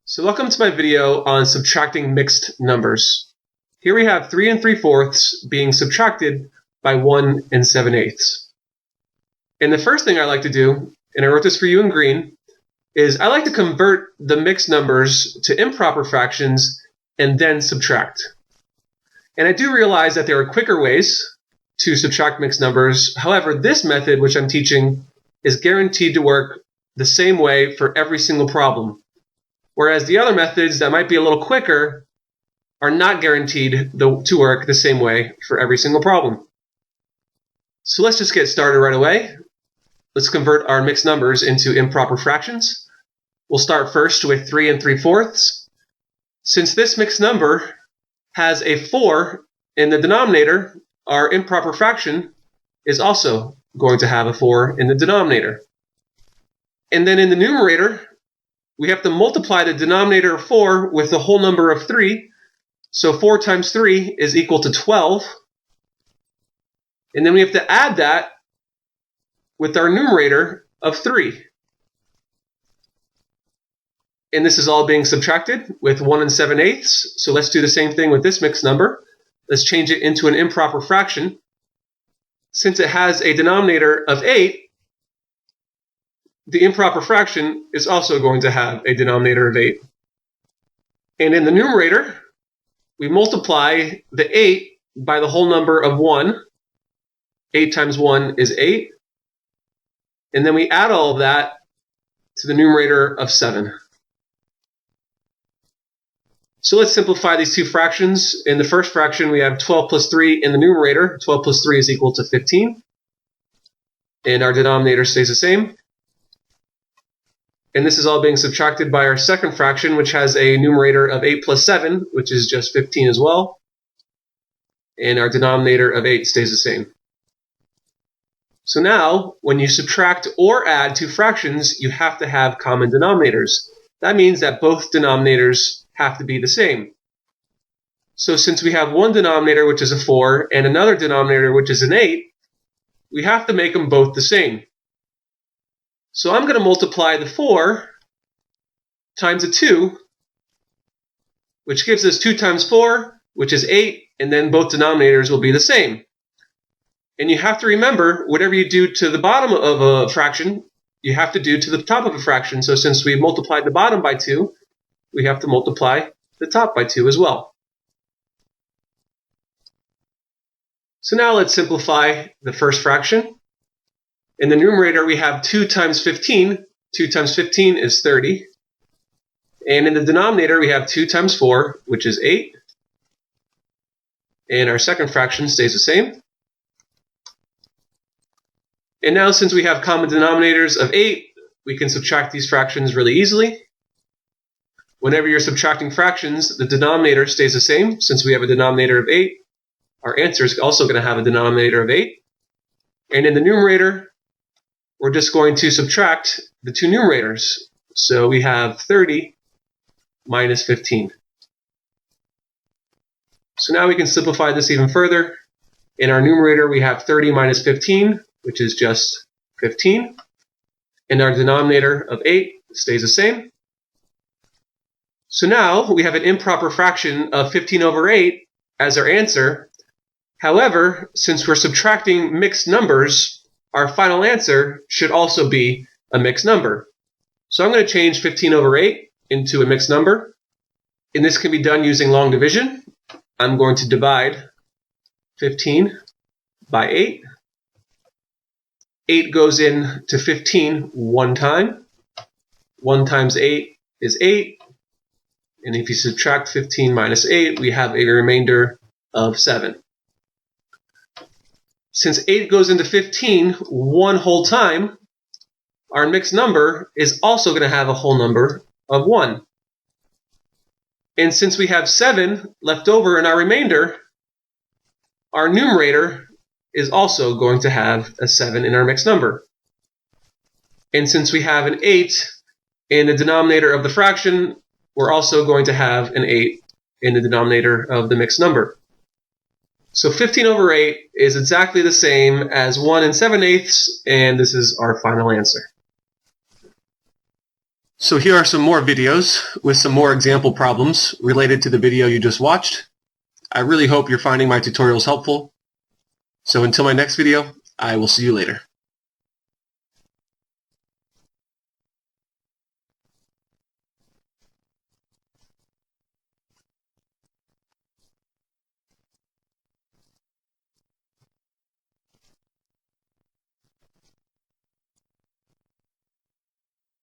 So welcome to my video on subtracting mixed numbers. Here we have 3 3/4 being subtracted by 1 7/8. And the first thing I like to do, and I wrote this for you in green, is I like to convert the mixed numbers to improper fractions and then subtract. And I do realize that there are quicker ways to subtract mixed numbers. However, this method, which I'm teaching, is guaranteed to work the same way for every single problem. Whereas the other methods that might be a little quicker are not guaranteed to work the same way for every single problem. So let's just get started right away. Let's convert our mixed numbers into improper fractions. We'll start first with 3 3/4. Since this mixed number has a 4 in the denominator, our improper fraction is also going to have a 4 in the denominator. And then in the numerator, we have to multiply the denominator of 4 with the whole number of 3. So 4 times 3 is equal to 12. And then we have to add that with our numerator of 3. And this is all being subtracted with 1 7/8. So let's do the same thing with this mixed number. Let's change it into an improper fraction. Since it has a denominator of 8, the improper fraction is also going to have a denominator of 8. And in the numerator, we multiply the 8 by the whole number of 1. 8 times 1 is 8. And then we add all of that to the numerator of 7. So let's simplify these two fractions. In the first fraction, we have 12 plus 3 in the numerator. 12 plus 3 is equal to 15. And our denominator stays the same. And this is all being subtracted by our second fraction, which has a numerator of 8 plus 7, which is just 15 as well. And our denominator of 8 stays the same. So now, when you subtract or add two fractions, you have to have common denominators. That means that both denominators have to be the same. So since we have one denominator, which is a 4, and another denominator, which is an 8, we have to make them both the same. So I'm going to multiply the 4 times a 2, which gives us 2 times 4, which is 8, and then both denominators will be the same. And you have to remember, whatever you do to the bottom of a fraction, you have to do to the top of a fraction. So since we multiplied the bottom by 2, we have to multiply the top by 2 as well. So now let's simplify the first fraction. In the numerator, we have 2 times 15. 2 times 15 is 30. And in the denominator, we have 2 times 4, which is 8. And our second fraction stays the same. And now, since we have common denominators of 8, we can subtract these fractions really easily. Whenever you're subtracting fractions, the denominator stays the same. Since we have a denominator of 8, our answer is also going to have a denominator of 8. And in the numerator, we're just going to subtract the two numerators. So we have 30 minus 15. So now we can simplify this even further. In our numerator, we have 30 minus 15, which is just 15. And our denominator of 8 stays the same. So now we have an improper fraction of 15 over 8 as our answer. However, since we're subtracting mixed numbers, our final answer should also be a mixed number. So I'm going to change 15 over 8 into a mixed number. And this can be done using long division. I'm going to divide 15 by 8. 8 goes into 15 one time. 1 times 8 is 8. And if you subtract 15 minus 8, we have a remainder of 7. Since 8 goes into 15 one whole time, our mixed number is also going to have a whole number of 1. And since we have 7 left over in our remainder, our numerator is also going to have a 7 in our mixed number. And since we have an 8 in the denominator of the fraction, we're also going to have an 8 in the denominator of the mixed number. So 15 over 8 is exactly the same as 1 7/8, and this is our final answer. So here are some more videos with some more example problems related to the video you just watched. I really hope you're finding my tutorials helpful. So until my next video, I will see you later.